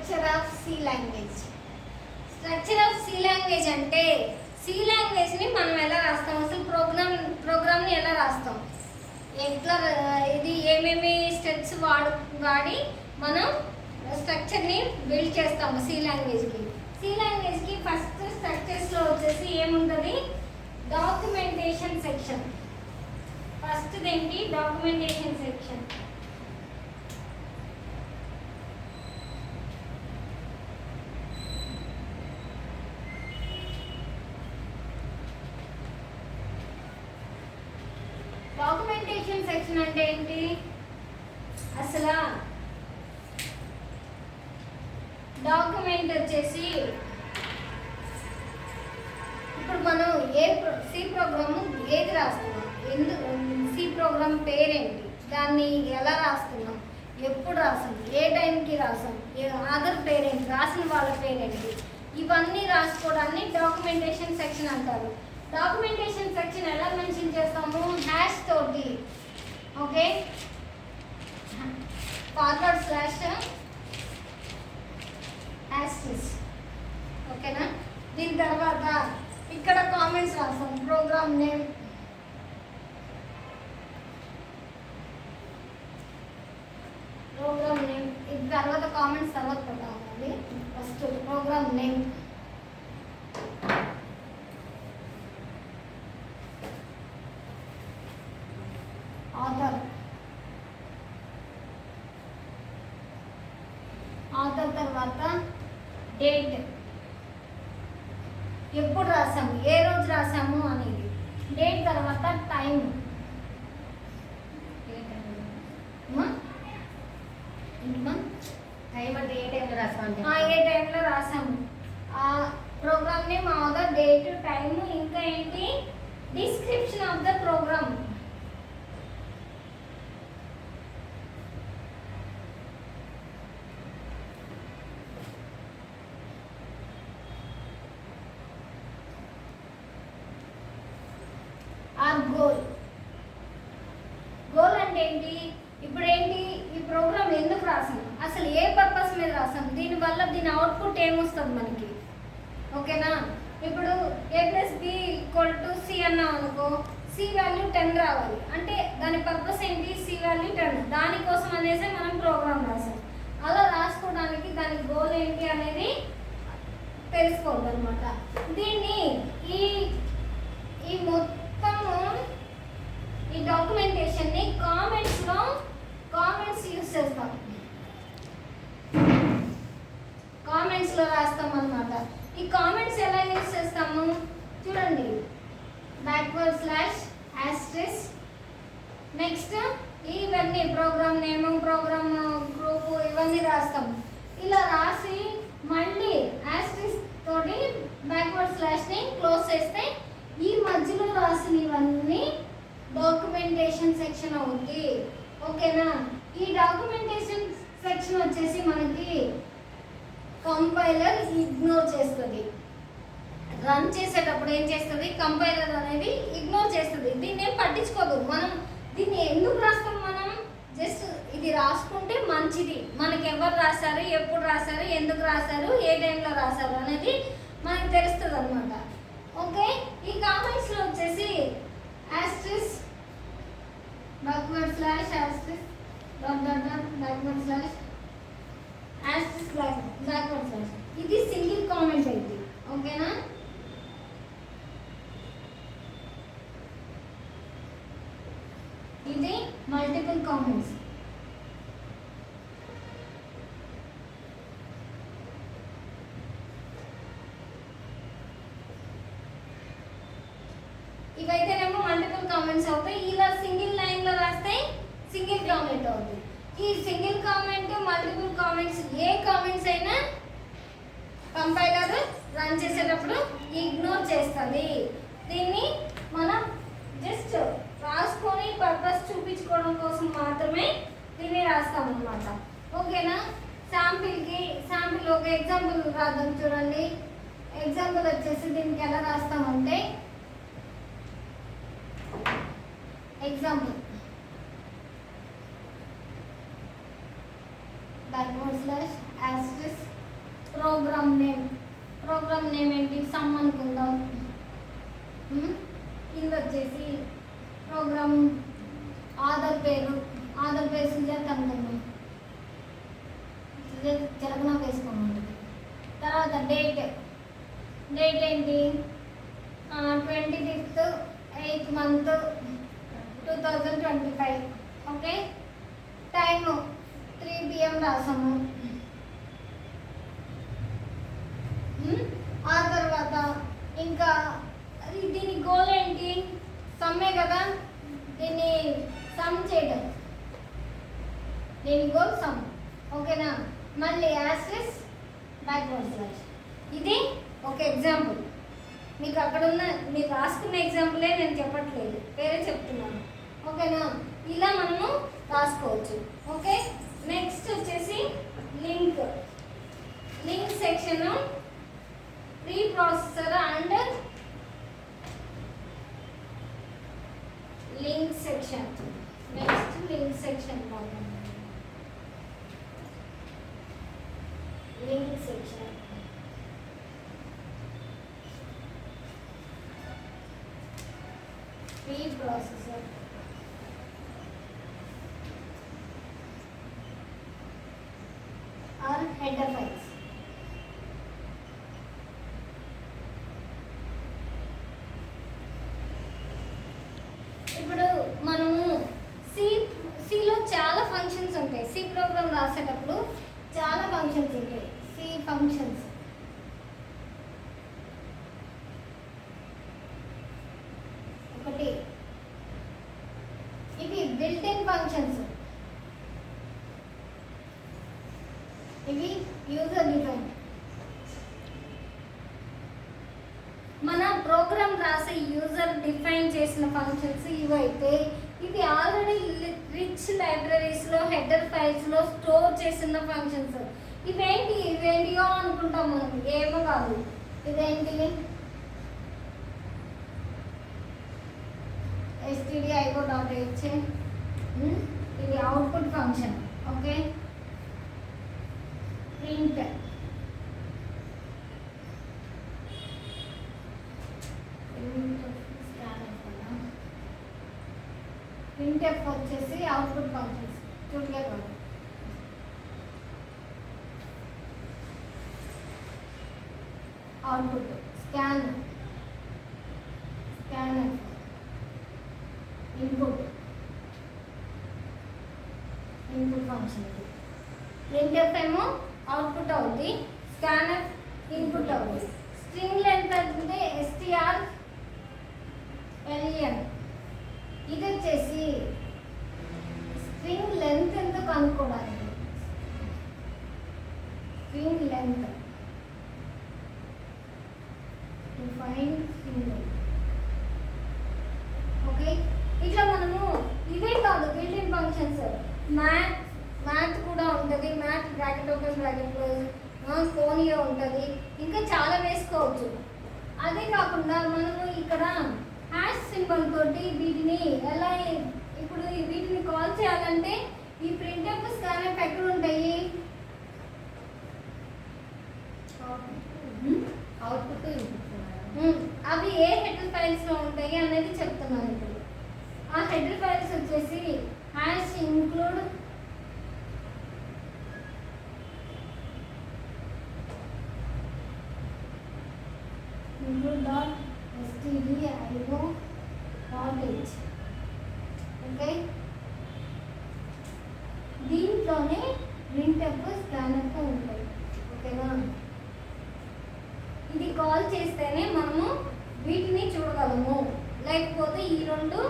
Structure of C language. Structure of C language అంటే C లాంగ్వేజ్ని మనం ఎలా రాస్తాం, అసలు ప్రోగ్రామ్ని ఎలా రాస్తాం, ఎట్లా ఇది ఏమేమి స్టెప్స్ వాడి మనం స్ట్రక్చర్ని బిల్డ్ చేస్తాము సి లాంగ్వేజ్కి. సి లాంగ్వేజ్కి ఫస్ట్ స్ట్రక్చర్స్లో వచ్చేసి ఏముంటుంది, డాక్యుమెంటేషన్ సెక్షన్. ఫస్ట్ ఏంటి, డాక్యుమెంటేషన్ సెక్షన్. డాక్యుమెంటేషన్ సెక్షన్ అంటే ఏంటి, అసలు డాక్యుమెంట్ వచ్చేసి ఇప్పుడు మనం సి ప్రోగ్రామ్ ఏది రాస్తున్నాం, సి ప్రోగ్రామ్ పేరేంటి, దాన్ని ఎలా రాస్తున్నాం, ఎప్పుడు రాసాం, ఏ టైంకి రాసాం, అదర్ పేరేంటి, రాసిన వాళ్ళ పేరేంటి, ఇవన్నీ రాసుకోవడాన్ని డాక్యుమెంటేషన్ సెక్షన్ అంటారు. డాక్యుమెంటేషన్ సెక్షన్ ఎలా మెన్షన్ చేస్తాము, హ్యాష్ తోటి. Okay, forward slash hash. ఓకేనా, దీని తర్వాత ఇక్కడ కామెంట్స్ రాస్తాం, ప్రోగ్రామ్ నేమ్, ఇది తర్వాత కామెంట్స్ తర్వాత పెట్టాలి. ఫస్ట్ ప్రోగ్రామ్ నేమ్, ఆథర్ తర్వాత డేట్, ఎప్పుడు రాసాము, ఏ రోజు రాసాము అనేది, డేట్ తర్వాత టైం, టైం అంటే ఏ టైంలో రాసాము, ఏ టైంలో రాసాము, program name, author, date, time, ఇంకా ఏంటి, description of the program. Goal అంటే ఏంటి, ఇప్పుడు ఏంటి, ఈ ప్రోగ్రామ్ ఎందుకు రాసాం, అసలు ఏ పర్పస్ మీద రాసాం, దీనివల్ల దీని అవుట్పుట్ ఏమొస్తుంది మనకి. ఓకేనా, ఇప్పుడు a+b=c అన్నాం అనుకో, సి వాల్యూ 10 రావాలి అంటే దాని పర్పస్ ఏంటి, సి వాల్యూ 10, దానికోసం అనేసి మనం ప్రోగ్రామ్ రాసాం. అలా రాసుకోవడానికి దాని గోల్ ఏంటి అనేది తెలుసుకోవద్దు అనమాట. దీన్ని ఈ మొత్తము ఈ డాక్యుమెంటేషన్ని కామెంట్స్ యూజ్ చేస్తాం, కామెంట్స్లో రాస్తాం అన్నమాట. ఈ కామెంట్స్ ఎలా యూజ్ చేస్తాము చూడండి, బ్యాక్వర్డ్ స్లాష్ యాస్ట్రిస్, నెక్స్ట్ ఇవన్నీ ప్రోగ్రామ్ నేమ్, ప్రోగ్రామ్ గ్రూప్, ఇవన్నీ రాస్తాం. ఇలా రాసి మళ్ళీ యాస్ట్రిస్ తోటి బ్యాక్వర్డ్ స్లాష్ని క్లోజ్ చేస్తే ఈ మధ్యలో రాసినవన్నీ డాక్యుమెంటేషన్ సెక్షన్ అవుతుంది. ఓకేనా, ఈ డాక్యుమెంటేషన్ సెక్షన్ వచ్చేసి మనకి కంపైలర్ ఇగ్నోర్ చేస్తుంది. రన్ చేసేటప్పుడు ఏం చేస్తుంది, కంపైలర్ అనేది ఇగ్నోర్ చేస్తుంది, దీన్ని ఏం పట్టించుకోదు. మనం దీన్ని ఎందుకు రాస్తాం, మనం జస్ట్ ఇది రాసుకుంటే మంచిది, మనకి ఎవరు రాశారు, ఎప్పుడు రాశారు, ఎందుకు రాశారు, ఏ టైంలో రాశారు అనేది మనకు తెలుస్తుంది అనమాట. ఓకే, ఈ కామెంట్స్లో వచ్చేసి asterisk, backward slash asterisk, dot dot dot, backward slash asterisk, backward slash, ఇది సింగిల్ కామెంట్ అయింది. ఓకేనా, ఇది మల్టిపుల్ కామెంట్స్. ఇవైతేనేమో మల్టిపుల్ కామెంట్స్ అవుతాయి, ఇలా సింగిల్ లైన్లో రాస్తే సింగిల్ కామెంట్ అవుతుంది. ఈ సింగిల్ కామెంట్, మల్టిపుల్ కామెంట్స్, ఏ కామెంట్స్ అయినా కంపైలర్ రన్ చేసేటప్పుడు ఇగ్నోర్ చేస్తుంది. దీన్ని మనం జస్ట్ రాసుకొని పర్పస్ చూపించుకోవడం కోసం మాత్రమే దీన్ని రాస్తాం అన్నమాట. ఓకేనా, శాంపిల్ ఒక ఎగ్జాంపుల్ రాద్దాం చూడండి. ఎగ్జాంపుల్ వచ్చేసి దీనికి ఎలా రాస్తామంటే, example backward slash asterisk program name ఏంటి, సమ్ అనుకుందాం. కింద వచ్చేసి ప్రోగ్రామ్ ఆధార్ పేరు సుజాత అనుకుందాం, జరగనా వేసుకోమండి. తర్వాత డేట్ ఏంటి 25th 8th month 2025. Okay, time 3 PM రాసాము. ఆ తర్వాత ఇంకా దీని గోల్ ఏంటి, సమ్మే కదా, దీన్ని సమ్ చేయడం, దీని గోల్ సమ్. ఓకేనా, మళ్ళీ యాస్టెస్ బ్యాక్వర్డ్ స్లాష్. ఇది ఒక ఎగ్జాంపుల్, మీకు అక్కడ ఉన్న మీరు రాసుకున్న ఎగ్జాంపులే నేను చెప్పట్లేదు, వేరే చెప్తున్నాను. ఓకేనా, ఇలా మనము రాసుకోవచ్చు. ఓకే, నెక్స్ట్ వచ్చేసి link section, pre processor and link section. Next link section preprocessor or header files. ఇప్పుడు మనము సిలో చాలా ఫంక్షన్స్ ఉంటాయి. సి ప్రోగ్రామ్ రాసేటప్పుడు చాలా ఫంక్షన్స్ ఉంటాయి. సి ఫంక్షన్స్ ఒకటి, ఇవి బిల్ట్ ఇన్ ఫంక్షన్స్, ఇవి యూజర్ డిఫైన్. మన ప్రోగ్రామ్ రాసే యూజర్ డిఫైన్ చేసిన ఫంక్షన్స్ ఇవైతే ఇవి ఆల్రెడీ రిచ్ లైబ్రరీస్లో హెడర్ ఫైల్స్లో స్టోర్ చేసిన ఫంక్షన్స్. ఇవేంటియో అనుకుంటాం మనం, ఏమో కాదు. ఇదేంటి, stdio.h, ఇది output function. Okay, print printf వచ్చేసి అవుట్పుట్ ఫంక్షన్స్. చూడలేదు, output scan input function. printf ఏమో అవుట్పుట్ అవుతుంది, స్కాన్ఫ్ ఇన్పుట్ అవుతుంది. స్ట్రింగ్ లెంత్ అంటే strlen, ఇది వచ్చేసి స్ట్రింగ్ లెంత్ ఎంత కనుక్కోవడానికి, string length to find string length. Okay, ఇట్లా మనము ఇవే కాదు బిల్ట్ ఇన్ ఫంక్షన్స్, మ్యాథ్ కూడా ఉంటుంది. Math bracket open bracket close, కోనియో ఉంటుంది, ఇంకా చాలా వేసుకోవచ్చు. అదే కాకుండా మనము ఇక్కడ హ్యాష్ సింబల్ తోటి వీటిని ఎలా, ఇప్పుడు వీటిని కాల్ చేయాలంటే ఈ ప్రింట్ఎఫ్ స్కాన్ఎఫ్ ఎక్కడ ఉంటాయి, అవుట్పుట్ అవి ఏ హెడర్ ఫైల్స్లో ఉంటాయి అనేది చెప్తున్నాను. ఇప్పుడు ఆ హెడర్ ఫైల్స్ వచ్చేసి హ్యాష్ ఇంక్లూడ్ stdio.h. ఓకే, దీంట్లోనే ప్రింట్ఎఫ్ స్కాన్ఎఫ్ ఉంటాయి. ఓకేనా, ఇది కాల్ చేస్తేనే మనము వీటిని చూడగలము, లేకపోతే ఈ రెండు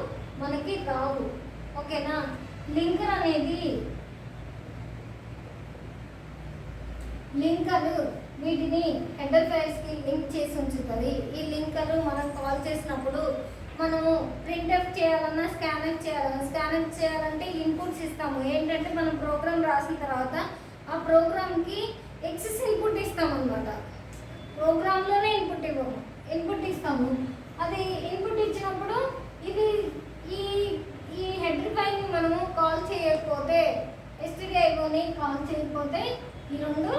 మనకి రావు. ఓకేనా, లింకర్ అనేది వీటిని హెడర్ ఫైల్స్కి లింక్ చేసి ఉంచుతుంది. ఈ లింకర్ మనం కాల్ చేసినప్పుడు మనము ప్రింట్ఎఫ్ చేయాలన్నా స్కాన్ఎఫ్ చేయాలంటే ఇన్పుట్స్ ఇస్తాము. ఏంటంటే మనం ప్రోగ్రామ్ రాసిన తర్వాత ఆ ప్రోగ్రామ్కి ఎక్సెస్ ఇన్పుట్ ఇస్తామన్నమాట. ప్రోగ్రాంలోనే ఇన్పుట్ ఇస్తాము. అది ఇన్పుట్ ఇచ్చినప్పుడు ఇది ఈ హెడర్ ఫైల్ని మనము కాల్ చేయకపోతే, stdioని కాల్ చేయకపోతే ఈ రెండు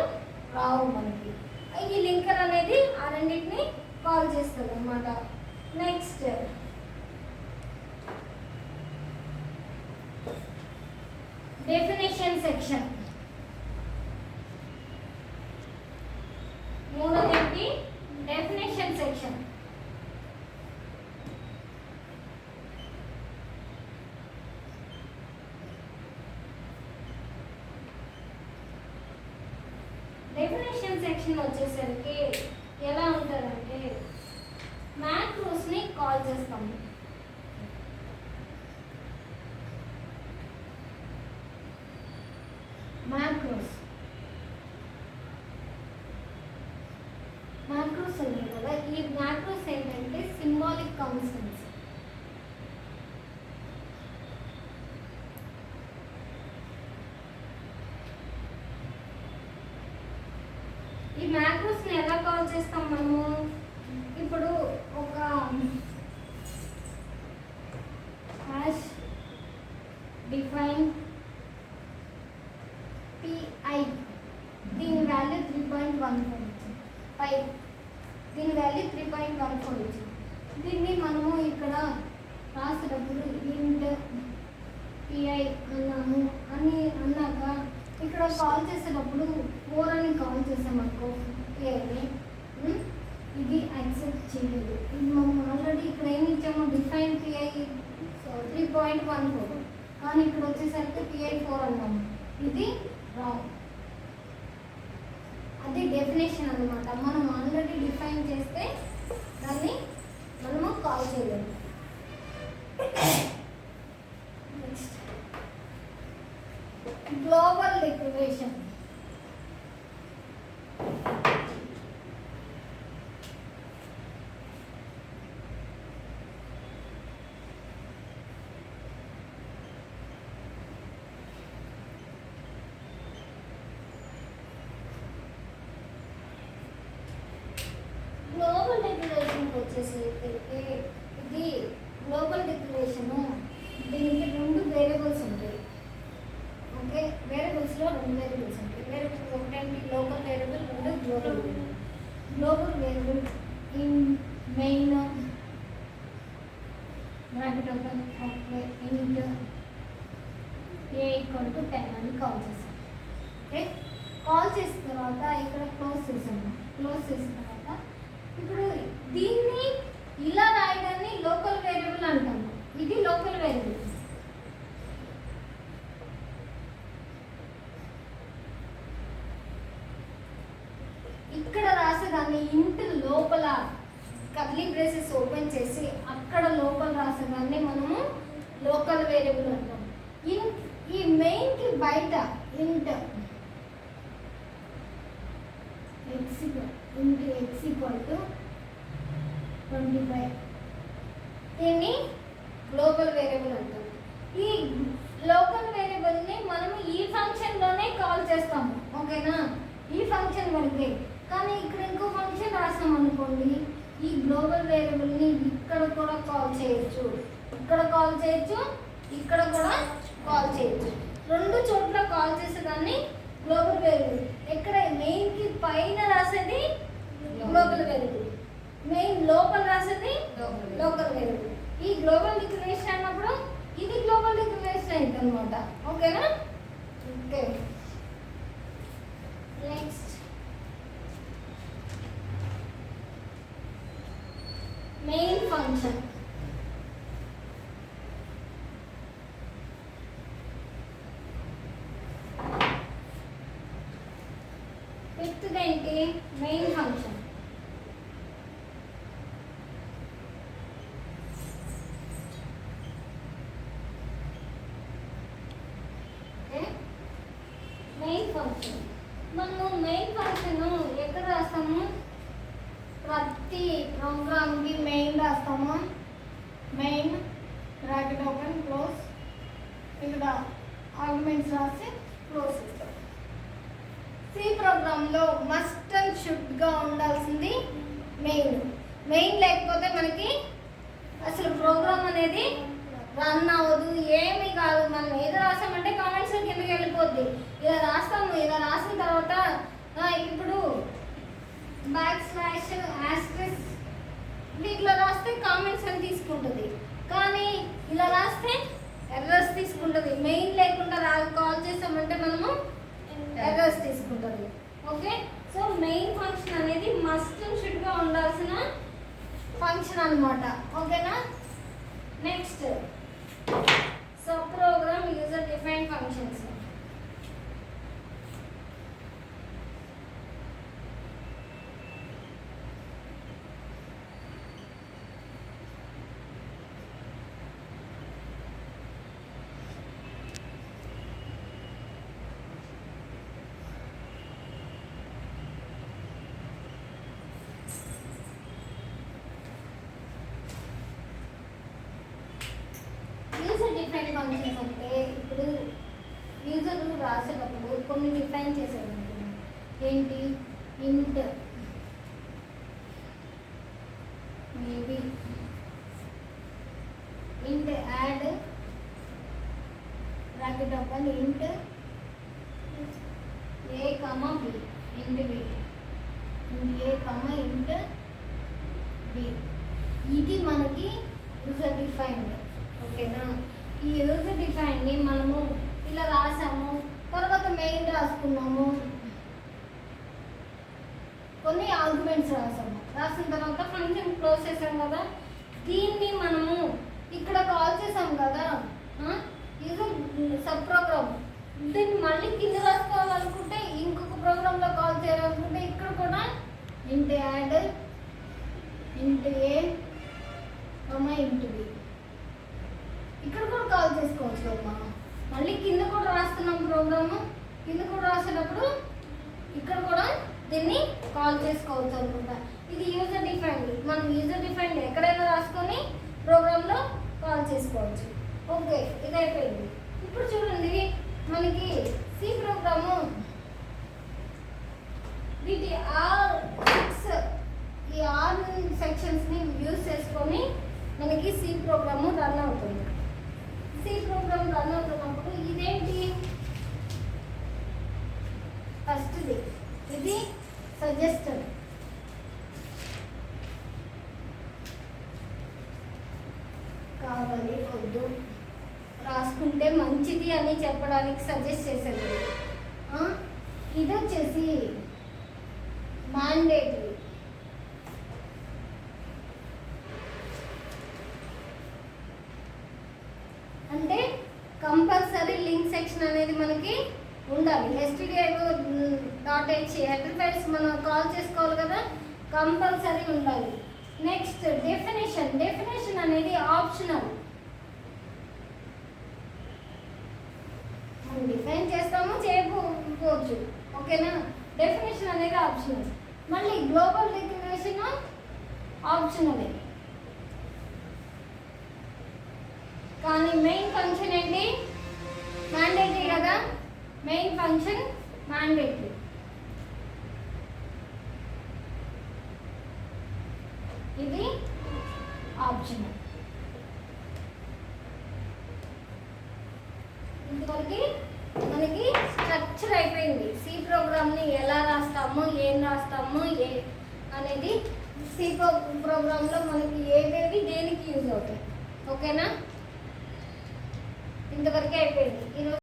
రావు మనకి. ఈ లింకర్ అనేది ఆ రెండింటిని కాల్ చేస్తుంది అనమాట. Next definition section. మూడోది డెఫినేషన్ సెక్షన్. డెఫినేషన్ సెక్షన్ వచ్చేసరికి ఎలా ఉంటుందంటే మ్యాక్రోస్ని కాల్ చేస్తాము. మ్యాక్రోస్ ఉన్నాయి కదా, ఈ మ్యాక్రోస్ ఏంటంటే సింబాలిక్ కాన్స్టెంట్స్. ఈ మ్యాక్రోస్ని ఎలా కాల్ చేస్తాం మనము? ఇప్పుడు ఒక హ్యాష్ డిఫైన్ పిఐ, దీని వాల్యూ 3.14 వచ్చింది. పై దీని వాల్యూ 3.14 వచ్చింది. దీన్ని మనము ఇక్కడ రాసేటప్పుడు ఇంట్ పిఐ అన్నాము అని అన్నాక ఇక్కడ కాల్ చేసేటప్పుడు 4 అని కాల్ చేసామనుకో పిఐని, ఇది యాక్సెప్ట్ చేయలేదు. ఇది మనం ఆల్రెడీ ఇక్కడ ఏమి ఇచ్చామో డిఫైన్ పిఐ 3.14, కానీ ఇక్కడ వచ్చేసరికి పిఐ 4 అన్నాము. ఇది రాంగ్. అది డెఫినేషన్ అన్నమాట. మనం ఆల్రెడీ డిఫైన్ చేస్తే దాన్ని మనము కాల్ చేయలేము. Next global declaration. గ్లోబల్ డిక్లరేషన్కి వచ్చేసి ఇది గ్లోబల్ డిక్లరేషను, దీనికి 2 వేరియబుల్స్ ఉంటాయి. ఓకే, వేరియబుల్స్లో 2 వేరియబుల్స్ ఉంటాయి. వేరియబుల్ ఒకటేంటి local variable, 2 global variable. Global variable in main bracket open okay int a equal to 10 అని కాల్ చేసాం. ఓకే, కాల్ చేసిన తర్వాత ఇక్కడ క్లోజ్ చేసాము. క్లోజ్ చేసిన తర్వాత ఇప్పుడు దీన్ని ఇలా రాయడాన్ని లోకల్ వేరియబుల్ అంటాము. ఇది లోకల్ వేరియబుల్. ఇక్కడ రాసేదాన్ని ఇంట్ లోపల కర్లీ బ్రేసెస్ ఓపెన్ చేసి అక్కడ లోపల రాసేదాన్ని మనము లోకల్ వేరియబుల్ అంటాం. ఈ మెయిన్కి బయట ఇంట్ x ఈక్వల్ టు 25, దీన్ని గ్లోబల్ వేరియబుల్ అంటాం. ఈ లోకల్ వేరియబుల్ని మనము ఈ ఫంక్షన్లోనే కాల్ చేస్తాము. ఓకేనా, ఈ ఫంక్షన్ వరకే. కానీ ఇక్కడ ఇంకో ఫంక్షన్ రాసాం అనుకోండి, ఈ గ్లోబల్ వేరియబుల్ని ఇక్కడ కూడా కాల్ చేయొచ్చు, ఇక్కడ కాల్ చేయొచ్చు, ఇక్కడ కూడా కాల్ చేయొచ్చు. 2 చోట్ల కాల్ చేసేదాన్ని గ్లోబల్ వేరియబుల్. ఎక్కడ మెయిన్కి పైన రాసేది గ్లోబల్ వేరియబుల్, మెయిన్ లోపల రాసేది లోకల్ వేరియబుల్. ఈ గ్లోబల్ డిక్లరేషన్ అన్నప్పుడు ఇది గ్లోబల్ డిక్లరేషన్ అయింది అనమాట. ఓకేనా? Okay, next main function. Fifth ఏంటి? Main function. మెయిన్ ఫంక్షన్ మనము మెయిన్ ఫంక్షన్ ఎక్కడ రాస్తాము? ప్రతి ప్రోగ్రామ్కి మెయిన్ రాస్తాము. మెయిన్ బ్రాకెట్ ఓపెన్ క్లోజ్, ఇక్కడ ఆర్గ్యుమెంట్స్ రాసి క్లోజ్ చేస్తాం. సి ప్రోగ్రాంలో మస్ట్ అండ్ షుడ్గా ఉండాల్సింది మెయిన్. మెయిన్ లేకపోతే మనకి అసలు ప్రోగ్రామ్ అనేది రన్ అవ్వదు, ఏమీ కాదు. మనం ఏదో రాసామంటే కామెంట్స్ కిందకి వెళ్ళిపోద్ది. ఇలా రాస్తాము, ఇలా రాసిన తర్వాత ఇప్పుడు ఇలా రాస్తే ఎర్రర్స్ తీసుకుంటుంది. మెయిన్ లేకుండా కాల్ చేసామంటే మనము ఎర్రర్స్ తీసుకుంటుంది. ఓకే, సో మెయిన్ ఫంక్షన్ అనేది మస్ట్ అండ్ షుడ్గా ఉండాల్సిన ఫంక్షన్ అనమాట. ఓకేనా. Next sub program user define functions. Define functions అంటే ఇప్పుడు యూజర్ రాసేటప్పుడు కొన్ని డిఫైన్ చేసేది ఏంటి, ఇంట్ మేబీ ఇంట్ యాడ్ బ్రాకెట్ ఓపెన్ ఇంట్ ఏ కామా బి, ఇంట్ బి, ఇంట్ ఏ కామా ఇంట్ బి. ఇది మనకి యూజర్ డిఫైన్డ్. ఓకేనా. ఈ యూజర్ డిఫైన్ని మనము ఇలా రాసాము, తర్వాత మెయిన్ రాసుకున్నాము, కొన్ని ఆర్గ్యుమెంట్స్ రాసిన తర్వాత ఫంక్షన్ క్లోజ్ చేసాం కదా. దీన్ని మనము ఇక్కడ కాల్ చేసాం కదా యూజర్ సబ్ ప్రోగ్రామ్. దీన్ని మళ్ళీ కింద రాసుకోవాలనుకుంటే, ఇంకొక ప్రోగ్రాంలో కాల్ చేయాలనుకుంటే ఇక్కడ కూడా ఇంట్ యాడ్ ఇంట్ ఏ ఇంట్ బి ఇక్కడ కూడా కాల్ చేసుకోవచ్చు కదా మనం. మళ్ళీ కింద కూడా రాస్తున్నాం ప్రోగ్రాము, కింద కూడా రాసేటప్పుడు ఇక్కడ కూడా దీన్ని కాల్ చేసుకోవచ్చు అనుకుంటా. ఇది యూజర్ డిఫైన్డ్. మనం యూజర్ డిఫైన్డ్ ఎక్కడైనా రాసుకొని ప్రోగ్రాంలో కాల్ చేసుకోవచ్చు. ఓకే, ఇది అయిపోయింది. ఇప్పుడు చూడండి, మనకి సి ప్రోగ్రాము వీటి ఈ ఆర్ సెక్షన్స్ని యూజ్ చేసుకొని మనకి సి ప్రోగ్రాము రన్ అవుతుంది. సి ప్రోగ్రామ్ రన్ అవుతున్నప్పుడు ఇదేంటి, ఫస్ట్ది ఇది సజెస్టెడ్. కావాలి వద్దు రాసుకుంటే మంచిది అని చెప్పడానికి సజెస్ట్ చేసేది. ఇది వచ్చేసి మ్యాండేటరీ. అంటే కంపల్సరీ లింక్ సెక్షన్ అనేది మనకి ఉండాలి. stdio.h హెడర్ ఫైల్స్ మనం కాల్ చేసుకోవాలి కదా, కంపల్సరీ ఉండాలి. Next definition. డెఫినేషన్ అనేది ఆప్షనల్. మనం డిఫైన్ చేస్తాము, చేయకపోవచ్చు. ఓకేనా. డెఫినేషన్ అనేది ఆప్షనల్. మళ్ళీ గ్లోబల్ డిక్లరేషన్ ఆప్షనలే. కానీ మెయిన్ ఫంక్షన్ ఏంటి, మ్యాండేటరీ కదా. Main function mandatory. ఇది ఆప్షనల్. ఇంతవరకు మనకి స్ట్రక్చర్ అయిపోయింది. సి ప్రోగ్రామ్ని ఎలా రాస్తాము, ఏం రాస్తాము అనేది సి ప్రోగ్రాంలో మనకి ఏవేవి దేనికి యూజ్ అవుతాయి. ఓకేనా. ఇంతవరకే అయిపోయింది ఈరోజు.